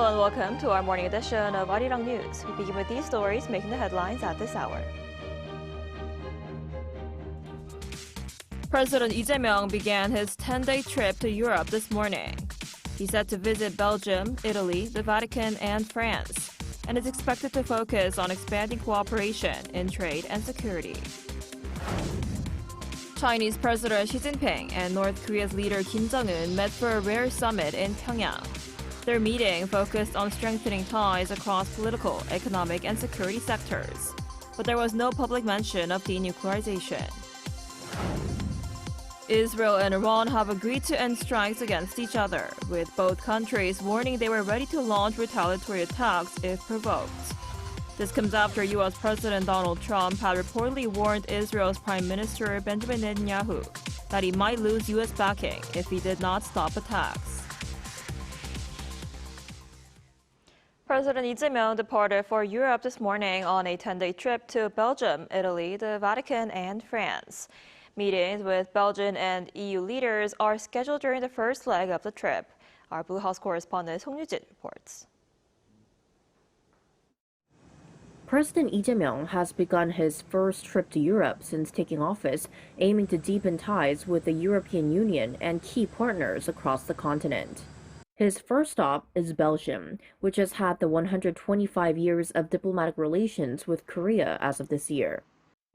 Hello and welcome to our morning edition of Arirang News. We begin with these stories making the headlines at this hour. President Lee Jae-myung began his 10-day trip to Europe this morning. He's set to visit Belgium, Italy, the Vatican, and France, and is expected to focus on expanding cooperation in trade and security. Chinese President Xi Jinping and North Korea's leader Kim Jong-un met for a rare summit in Pyongyang. Their meeting focused on strengthening ties across political, economic, and security sectors. But there was no public mention of denuclearization. Israel and Iran have agreed to end strikes against each other, with both countries warning they were ready to launch retaliatory attacks if provoked. This comes after U.S. President Donald Trump had reportedly warned Israel's Prime Minister Benjamin Netanyahu that he might lose U.S. backing if he did not stop attacks. President Lee Jae-myung departed for Europe this morning on a 10-day trip to Belgium, Italy, the Vatican, and France. Meetings with Belgian and EU leaders are scheduled during the first leg of the trip. Our Blue House correspondent Song Yu-jin reports. President Lee Jae-myung has begun his first trip to Europe since taking office, aiming to deepen ties with the European Union and key partners across the continent. His first stop is Belgium, which has had the 125 years of diplomatic relations with Korea as of this year.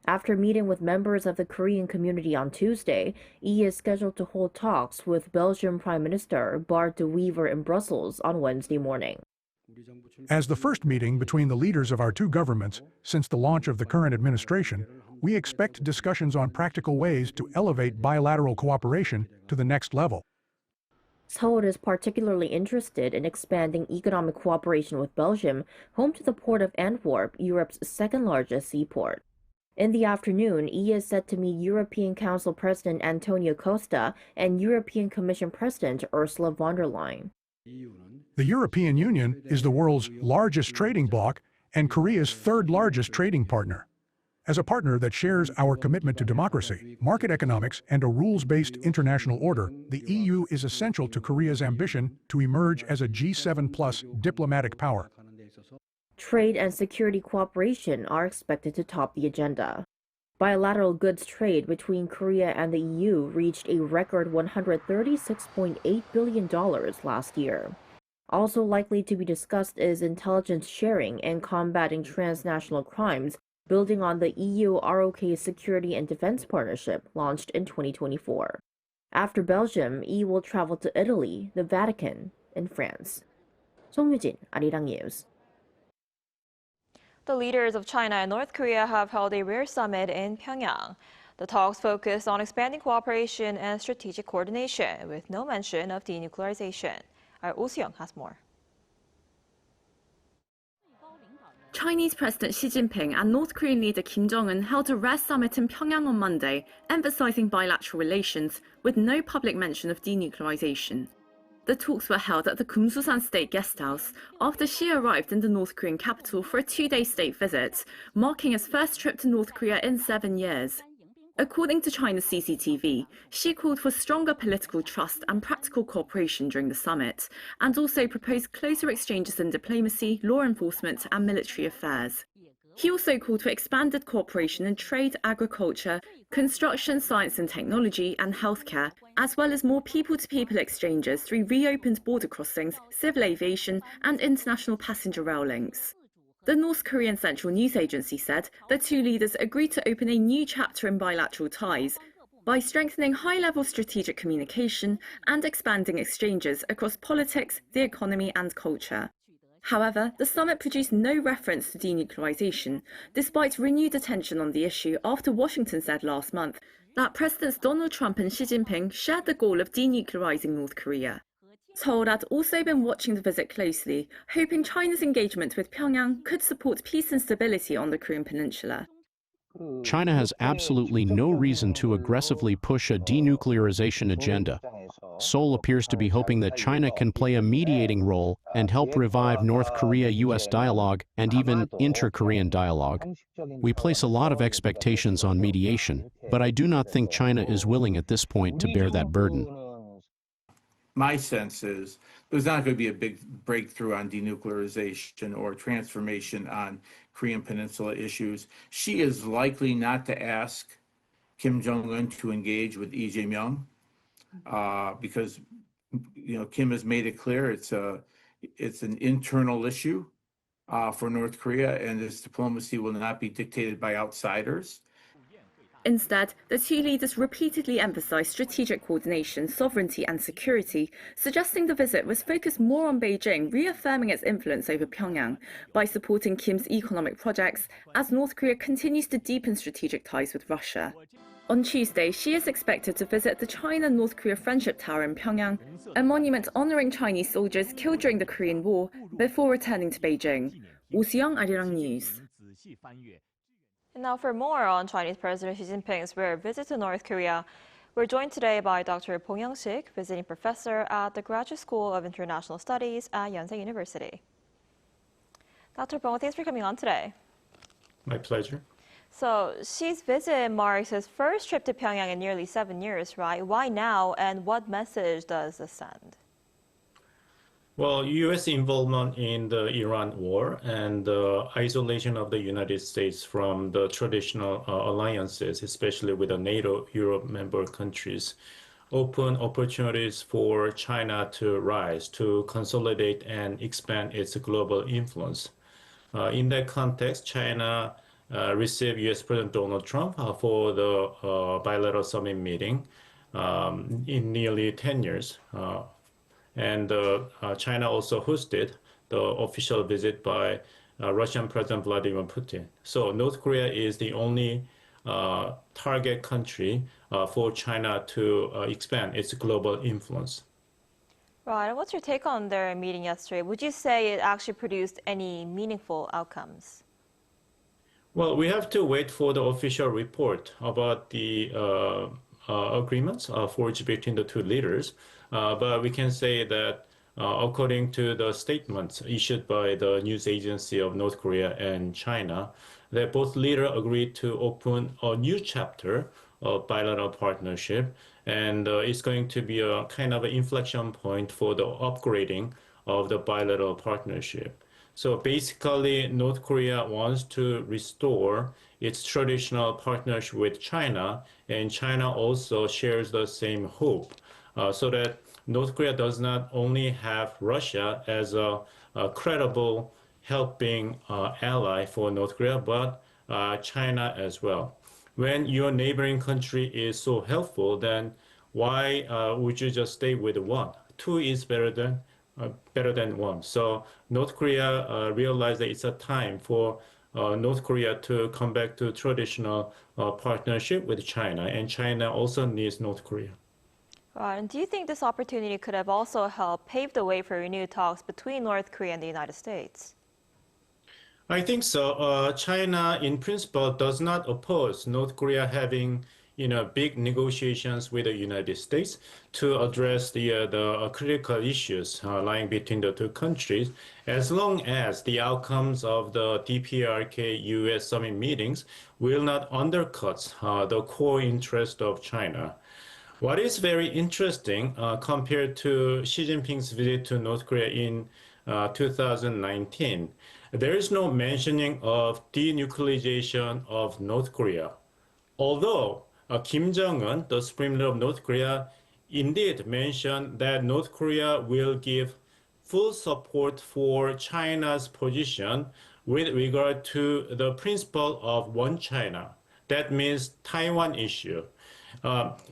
After meeting with members of the Korean community on Tuesday, Lee is scheduled to hold talks with Belgian Prime Minister Bart de Wever in Brussels on Wednesday morning. As the first meeting between the leaders of our two governments since the launch of the current administration, we expect discussions on practical ways to elevate bilateral cooperation to the next level. Seoul is particularly interested in expanding economic cooperation with Belgium, home to the port of Antwerp, Europe's second-largest seaport. In the afternoon, Lee is set to meet European Council President Antonio Costa and European Commission President Ursula von der Leyen. The European Union is the world's largest trading bloc and Korea's third-largest trading partner. As a partner that shares our commitment to democracy, market economics, and a rules-based international order, the EU is essential to Korea's ambition to emerge as a G7+ diplomatic power. Trade and security cooperation are expected to top the agenda. Bilateral goods trade between Korea and the EU reached a record $136.8 billion last year. Also likely to be discussed is intelligence sharing and combating transnational crimes, building on the EU-ROK Security and Defense Partnership launched in 2024. After Belgium, Lee will travel to Italy, the Vatican, and France. Song Yu-jin, Arirang News. The leaders of China and North Korea have held a rare summit in Pyongyang. The talks focused on expanding cooperation and strategic coordination, with no mention of denuclearization. Our Oh Soo-young has more. Chinese President Xi Jinping and North Korean leader Kim Jong-un held a rare summit in Pyongyang on Monday, emphasizing bilateral relations with no public mention of denuclearization. The talks were held at the Kumsusan State Guesthouse after Xi arrived in the North Korean capital for a two-day state visit, marking his first trip to North Korea in 7 years. According to China's CCTV, Xi called for stronger political trust and practical cooperation during the summit, and also proposed closer exchanges in diplomacy, law enforcement, and military affairs. He also called for expanded cooperation in trade, agriculture, construction, science and technology, and healthcare, as well as more people-to-people exchanges through reopened border crossings, civil aviation, and international passenger rail links. The North Korean Central News Agency said the two leaders agreed to open a new chapter in bilateral ties by strengthening high-level strategic communication and expanding exchanges across politics, the economy, and culture. However, the summit produced no reference to denuclearization, despite renewed attention on the issue after Washington said last month that Presidents Donald Trump and Xi Jinping shared the goal of denuclearizing North Korea. Seoul had also been watching the visit closely, hoping China's engagement with Pyongyang could support peace and stability on the Korean peninsula. China has absolutely no reason to aggressively push a denuclearization agenda. Seoul appears to be hoping that China can play a mediating role and help revive North Korea-US dialogue and even inter-Korean dialogue. We place a lot of expectations on mediation, but I do not think China is willing at this point to bear that burden. my sense is there's not going to be a big breakthrough on denuclearization or transformation on Korean Peninsula issues. She is likely not to ask Kim Jong-un to engage with Lee Jae-myung because Kim has made it clear it's an internal issue for North Korea, and this diplomacy will not be dictated by outsiders. Instead, the two leaders repeatedly emphasized strategic coordination, sovereignty and security, suggesting the visit was focused more on Beijing reaffirming its influence over Pyongyang by supporting Kim's economic projects as North Korea continues to deepen strategic ties with Russia. On Tuesday, she is expected to visit the China-North Korea Friendship Tower in Pyongyang, a monument honoring Chinese soldiers killed during the Korean War, before returning to Beijing. Oh Soo-young, Arirang News. And now for more on Chinese President Xi Jinping's rare visit to North Korea, we're joined today by Dr. Bong Young-sik, visiting professor at the Graduate School of International Studies at Yonsei University. Dr. Bong, thanks for coming on today. My pleasure. So Xi's visit marks his first trip to Pyongyang in nearly 7 years, right? Why now, and what message does this send? Well, U.S. involvement in the Iran war and the isolation of the United States from the traditional alliances, especially with the NATO Europe member countries, open opportunities for China to rise, to consolidate and expand its global influence. In that context, China received U.S. President Donald Trump for the bilateral summit meeting in nearly 10 years. And China also hosted the official visit by Russian President Vladimir Putin. So North Korea is the only target country for China to expand its global influence. Right, and what's your take on their meeting yesterday? Would you say it actually produced any meaningful outcomes? Well, we have to wait for the official report about the agreements forged between the two leaders. But we can say that according to the statements issued by the news agency of North Korea and China, that both leaders agreed to open a new chapter of bilateral partnership. And it's going to be a kind of an inflection point for the upgrading of the bilateral partnership. So basically, North Korea wants to restore its traditional partnership with China, and China also shares the same hope, so that North Korea does not only have Russia as a credible helping ally for North Korea, but China as well. When your neighboring country is so helpful, then why would you just stay with one? Two is better than one. So North Korea realized that it's a time for North Korea to come back to traditional partnership with China, and China also needs North Korea. And do you think this opportunity could have also helped pave the way for renewed talks between North Korea and the United States? I think so. China, in principle, does not oppose North Korea having big negotiations with the United States to address the critical issues lying between the two countries, as long as the outcomes of the DPRK-US summit meetings will not undercut the core interest of China. What is very interesting compared to Xi Jinping's visit to North Korea in 2019, there is no mentioning of denuclearization of North Korea. Although Kim Jong-un, the supreme leader of North Korea, indeed mentioned that North Korea will give full support for China's position with regard to the principle of one China. That means Taiwan issue.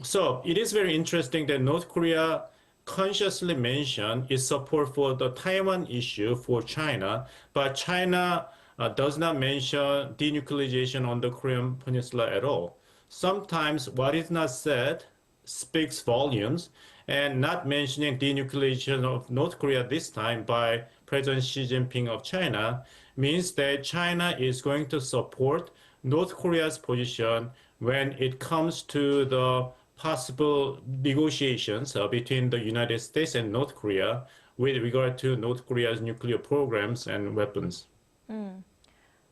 So it is very interesting that North Korea consciously mentioned its support for the Taiwan issue for China, but China does not mention denuclearization on the Korean Peninsula at all. Sometimes what is not said speaks volumes, and not mentioning denuclearization of North Korea this time by President Xi Jinping of China means that China is going to support North Korea's position when it comes to the possible negotiations between the United States and North Korea with regard to North Korea's nuclear programs and weapons.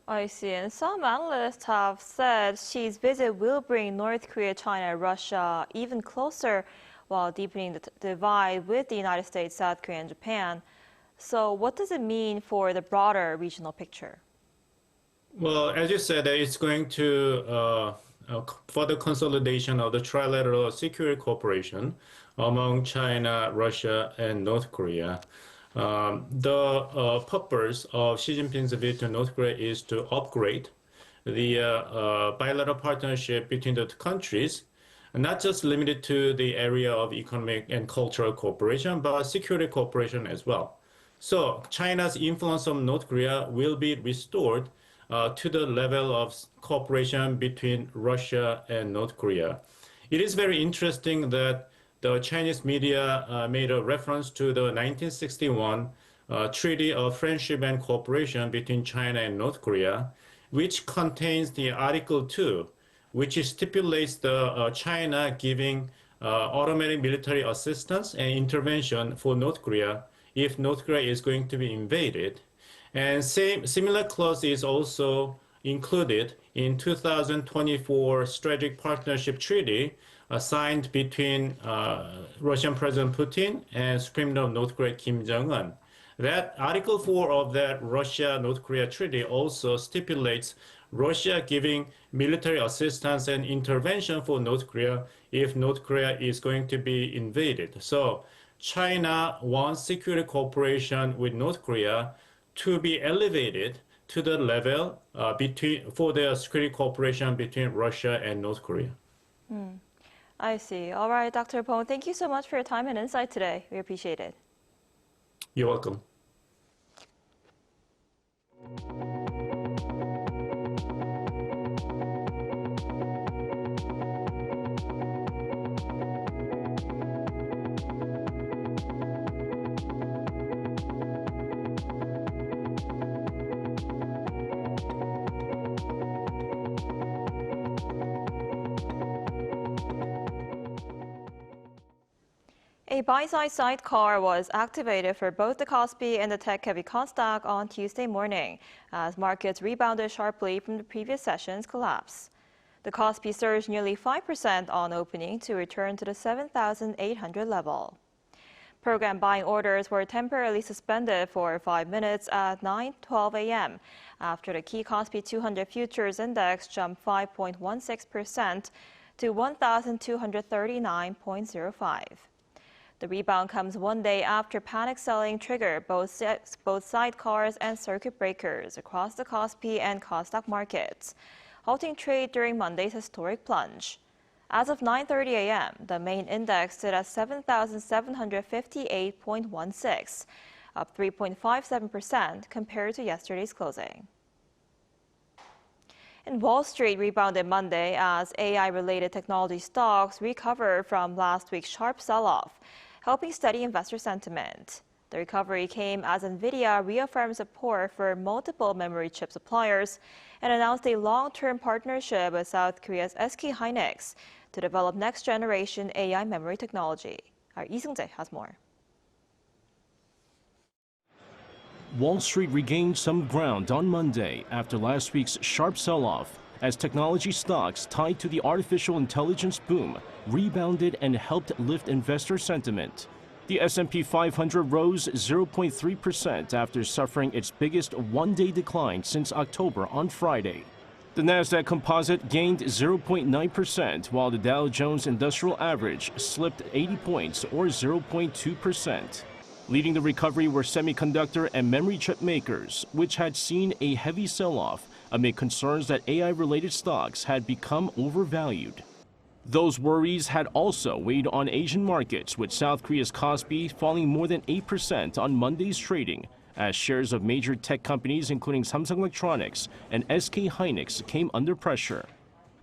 I see. And some analysts have said Xi's visit will bring North Korea, China, and Russia even closer. while deepening the divide with the United States, South Korea, and Japan. So what does it mean for the broader regional picture? Well, as you said, it's going to further consolidation of the trilateral security cooperation among China, Russia, and North Korea. The purpose of Xi Jinping's visit to North Korea is to upgrade the bilateral partnership between the two countries, not just limited to the area of economic and cultural cooperation, but security cooperation as well. So China's influence on North Korea will be restored to the level of cooperation between Russia and North Korea. It is very interesting that the Chinese media made a reference to the 1961 Treaty of Friendship and Cooperation between China and North Korea, which contains the Article 2, which stipulates the China giving automatic military assistance and intervention for North Korea if North Korea is going to be invaded. And similar clause is also included in 2024 Strategic Partnership Treaty signed between Russian President Putin and Supreme Leader of North Korea Kim Jong-un. That Article 4 of that Russia-North Korea treaty also stipulates Russia giving military assistance and intervention for North Korea if North Korea is going to be invaded. So China wants security cooperation with North Korea to be elevated to the level for the security cooperation between Russia and North Korea. I see. All right, Dr. Pong, thank you so much for your time and insight today. We appreciate it. You're welcome. A buy-side sidecar was activated for both the Kospi and the tech-heavy Kosdaq on Tuesday morning, as markets rebounded sharply from the previous session's collapse. The Kospi surged nearly 5% on opening to return to the 7,800 level. Program buying orders were temporarily suspended for 5 minutes at 9:12 a.m. after the key Kospi 200 futures index jumped 5.16% to 1,239.05. The rebound comes one day after panic selling triggered both sidecars and circuit breakers across the Kospi and Kosdaq markets, halting trade during Monday's historic plunge. As of 9:30 a.m., the main index stood at 7,758.16, up 3.57% compared to yesterday's closing. And Wall Street rebounded Monday as AI-related technology stocks recovered from last week's sharp sell-off, helping steady investor sentiment. The recovery came as NVIDIA reaffirmed support for multiple memory chip suppliers and announced a long-term partnership with South Korea's SK hynix to develop next-generation AI memory technology. Our Lee Seung-jae has more. Wall Street regained some ground on Monday after last week's sharp sell-off as technology stocks tied to the artificial intelligence boom rebounded and helped lift investor sentiment. The S&P 500 rose 0.3% after suffering its biggest one-day decline since October on Friday. The Nasdaq Composite gained 0.9%, while the Dow Jones Industrial Average slipped 80 points or 0.2%. Leading the recovery were semiconductor and memory chip makers, which had seen a heavy sell-off amid concerns that AI-related stocks had become overvalued. Those worries had also weighed on Asian markets, with South Korea's Kospi falling more than 8% on Monday's trading, as shares of major tech companies including Samsung Electronics and SK hynix came under pressure.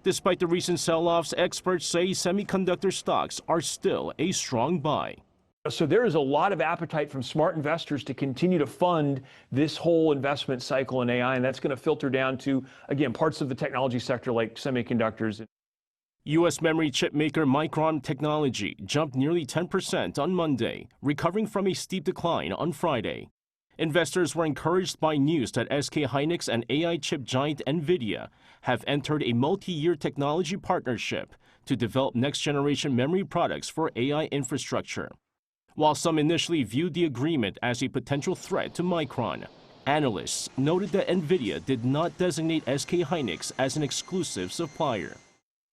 Despite the recent sell-offs, experts say semiconductor stocks are still a strong buy. So there is a lot of appetite from smart investors to continue to fund this whole investment cycle in AI, and that's going to filter down to, again, parts of the technology sector like semiconductors. U.S. memory chip maker Micron Technology jumped nearly 10% on Monday, recovering from a steep decline on Friday. Investors were encouraged by news that SK hynix and AI chip giant NVIDIA have entered a multi-year technology partnership to develop next-generation memory products for AI infrastructure. While some initially viewed the agreement as a potential threat to Micron, analysts noted that NVIDIA did not designate SK Hynix as an exclusive supplier.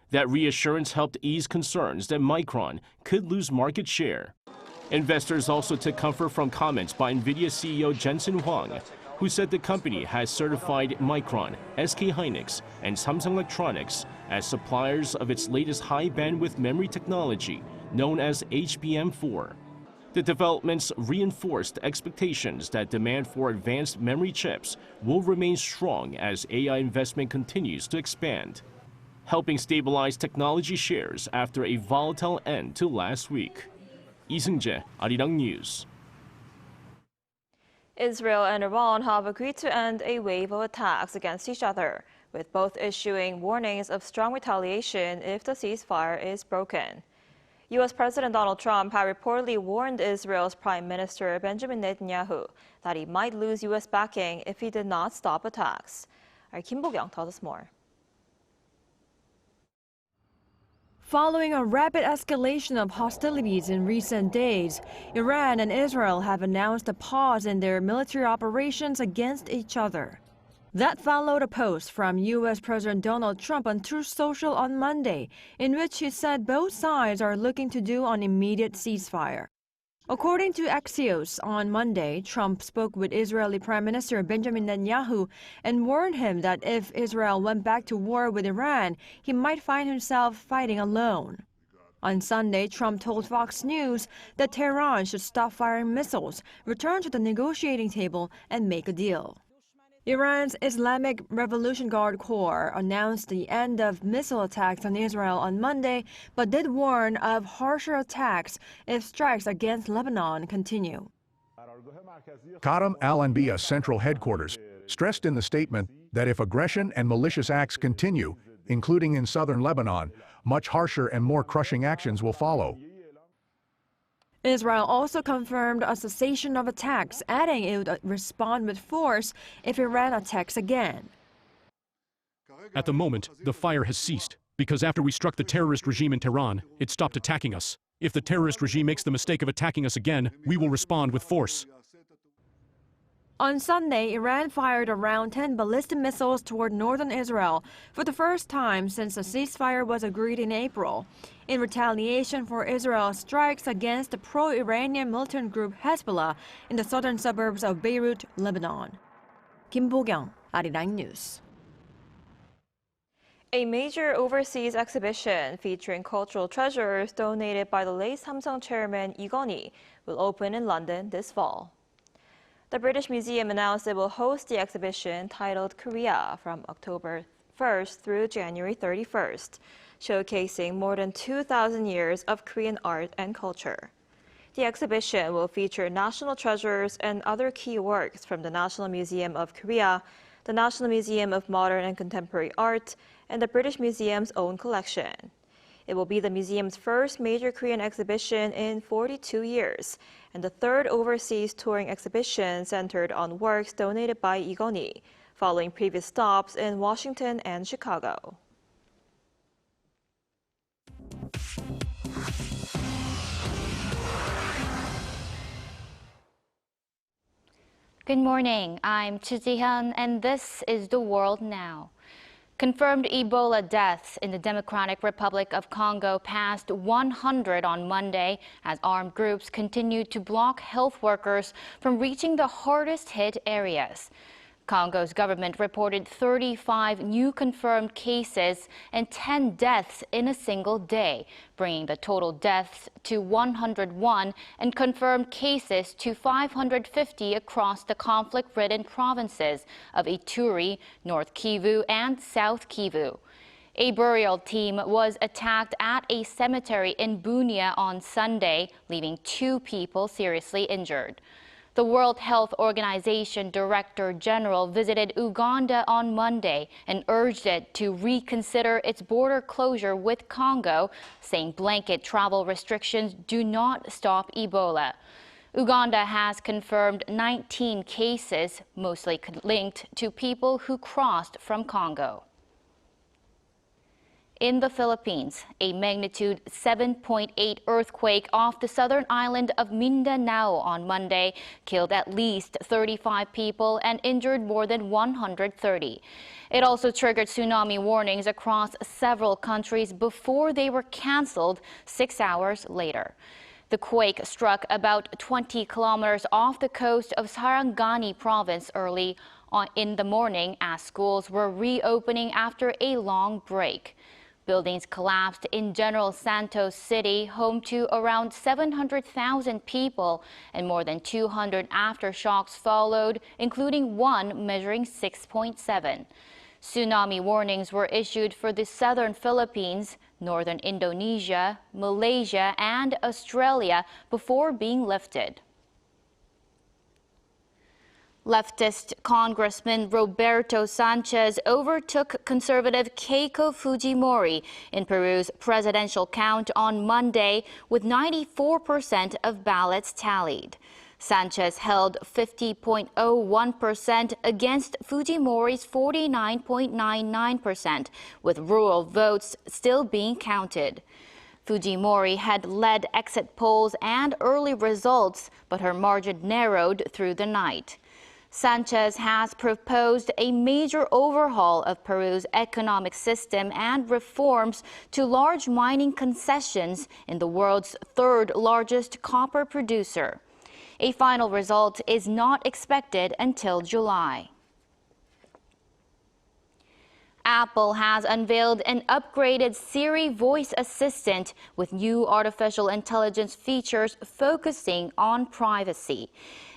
That reassurance helped ease concerns that Micron could lose market share. Investors also took comfort from comments by NVIDIA CEO Jensen Huang, who said the company has certified Micron, SK Hynix, and Samsung Electronics as suppliers of its latest high-bandwidth memory technology, known as HBM4. The developments reinforced expectations that demand for advanced memory chips will remain strong as AI investment continues to expand, helping stabilize technology shares after a volatile end to last week. Lee Seung-jae, Arirang News. Israel and Iran have agreed to end a wave of attacks against each other, with both issuing warnings of strong retaliation if the ceasefire is broken. U.S. President Donald Trump had reportedly warned Israel's Prime Minister Benjamin Netanyahu that he might lose U.S. backing if he did not stop attacks. Our Kim Bo-kyung tells us more. Following a rapid escalation of hostilities in recent days, Iran and Israel have announced a pause in their military operations against each other. That followed a post from U.S. President Donald Trump on Truth Social on Monday, in which he said both sides are looking to do an immediate ceasefire. According to Axios, on Monday, Trump spoke with Israeli Prime Minister Benjamin Netanyahu and warned him that if Israel went back to war with Iran, he might find himself fighting alone. On Sunday, Trump told Fox News that Tehran should stop firing missiles, return to the negotiating table, and make a deal. Iran's Islamic Revolution Guard Corps announced the end of missile attacks on Israel on Monday, but did warn of harsher attacks if strikes against Lebanon continue. Qadam al-Anbiya Central Headquarters stressed in the statement that if aggression and malicious acts continue, including in southern Lebanon, much harsher and more crushing actions will follow. Israel also confirmed a cessation of attacks, adding it would respond with force if Iran attacks again. At the moment, the fire has ceased, because after we struck the terrorist regime in Tehran, it stopped attacking us. If the terrorist regime makes the mistake of attacking us again, we will respond with force. On Sunday, Iran fired around 10 ballistic missiles toward northern Israel for the first time since a ceasefire was agreed in April, in retaliation for Israel's strikes against the pro-Iranian militant group Hezbollah in the southern suburbs of Beirut, Lebanon. Kim Bo-kyung, Arirang News. A major overseas exhibition featuring cultural treasures donated by the late Samsung chairman Lee Kun-hee will open in London this fall. The British Museum announced it will host the exhibition titled Korea from October 1st through January 31st, showcasing more than 2,000 years of Korean art and culture. The exhibition will feature national treasures and other key works from the National Museum of Korea, the National Museum of Modern and Contemporary Art, and the British Museum's own collection. It will be the museum's first major Korean exhibition in 42 years, and the third overseas touring exhibition centered on works donated by Lee Kun-hee, following previous stops in Washington and Chicago. Good morning, I'm Chi Ji-hyun, and this is The World Now. Confirmed Ebola deaths in the Democratic Republic of Congo passed 100 on Monday as armed groups continued to block health workers from reaching the hardest hit areas. Congo's government reported 35 new confirmed cases and 10 deaths in a single day, bringing the total deaths to 101 and confirmed cases to 550 across the conflict-ridden provinces of Ituri, North Kivu, and South Kivu. A burial team was attacked at a cemetery in Bunia on Sunday, leaving 2 people seriously injured. The World Health Organization Director General visited Uganda on Monday and urged it to reconsider its border closure with Congo, saying blanket travel restrictions do not stop Ebola. Uganda has confirmed 19 cases, mostly linked to people who crossed from Congo. In the Philippines, a magnitude 7.8 earthquake off the southern island of Mindanao on Monday killed at least 35 people and injured more than 130. It also triggered tsunami warnings across several countries before they were canceled 6 hours later. The quake struck about 20 kilometers off the coast of Sarangani province early in the morning as schools were reopening after a long break. Buildings collapsed in General Santos City, home to around 700,000 people, and more than 200 aftershocks followed, including one measuring 6.7. Tsunami warnings were issued for the southern Philippines, northern Indonesia, Malaysia, and Australia before being lifted. Leftist Congressman Roberto Sanchez overtook conservative Keiko Fujimori in Peru's presidential count on Monday with 94% of ballots tallied. Sanchez held 50.01% against Fujimori's 49.99%, with rural votes still being counted. Fujimori had led exit polls and early results, but her margin narrowed through the night. Sanchez has proposed a major overhaul of Peru's economic system and reforms to large mining concessions in the world's third largest copper producer. A final result is not expected until July. Apple has unveiled an upgraded Siri voice assistant with new artificial intelligence features focusing on privacy.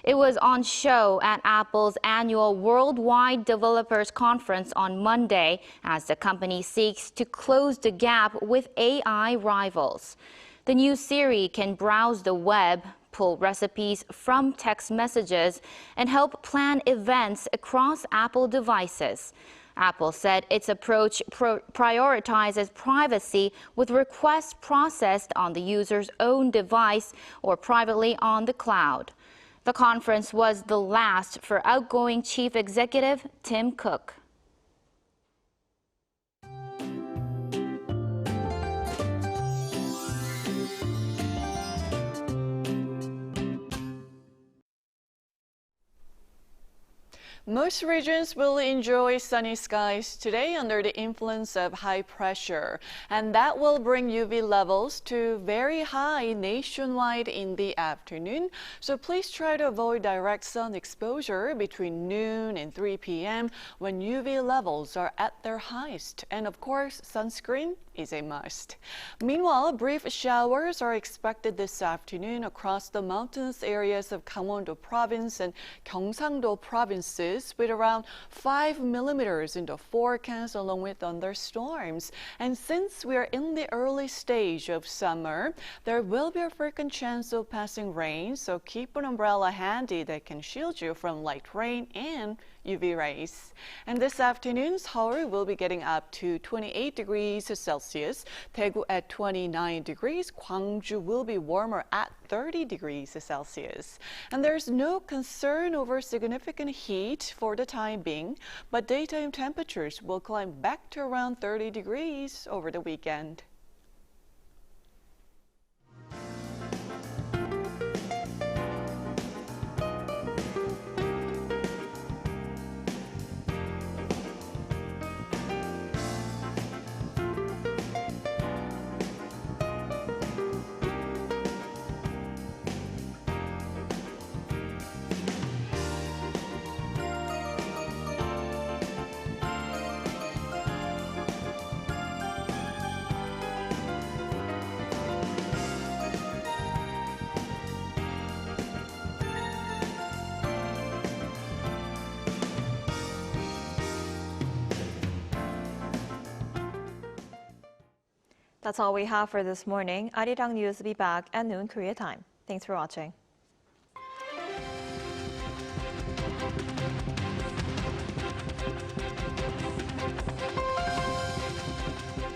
It was on show at Apple's annual Worldwide Developers Conference on Monday as the company seeks to close the gap with AI rivals. The new Siri can browse the web, pull recipes from text messages, and help plan events across Apple devices. Apple said its approach prioritizes privacy with requests processed on the user's own device or privately on the cloud. The conference was the last for outgoing Chief Executive Tim Cook. Most regions will enjoy sunny skies today under the influence of high pressure, and that will bring UV levels to very high nationwide in the afternoon. So please try to avoid direct sun exposure between noon and 3 p.m. when UV levels are at their highest. And of course, sunscreen is a must. Meanwhile, brief showers are expected this afternoon across the mountainous areas of Gangwon-do province and Gyeongsang-do provinces, with around 5 millimeters in the forecast along with thunderstorms. And since we are in the early stage of summer, there will be a frequent chance of passing rain, so keep an umbrella handy that can shield you from light rain and UV rays. And this afternoon, Seoul will be getting up to 28 degrees Celsius, Daegu at 29 degrees, Gwangju will be warmer at 30 degrees Celsius. And there's no concern over significant heat for the time being, but daytime temperatures will climb back to around 30 degrees over the weekend. That's all we have for this morning. Arirang News will be back at noon Korea time. Thanks for watching.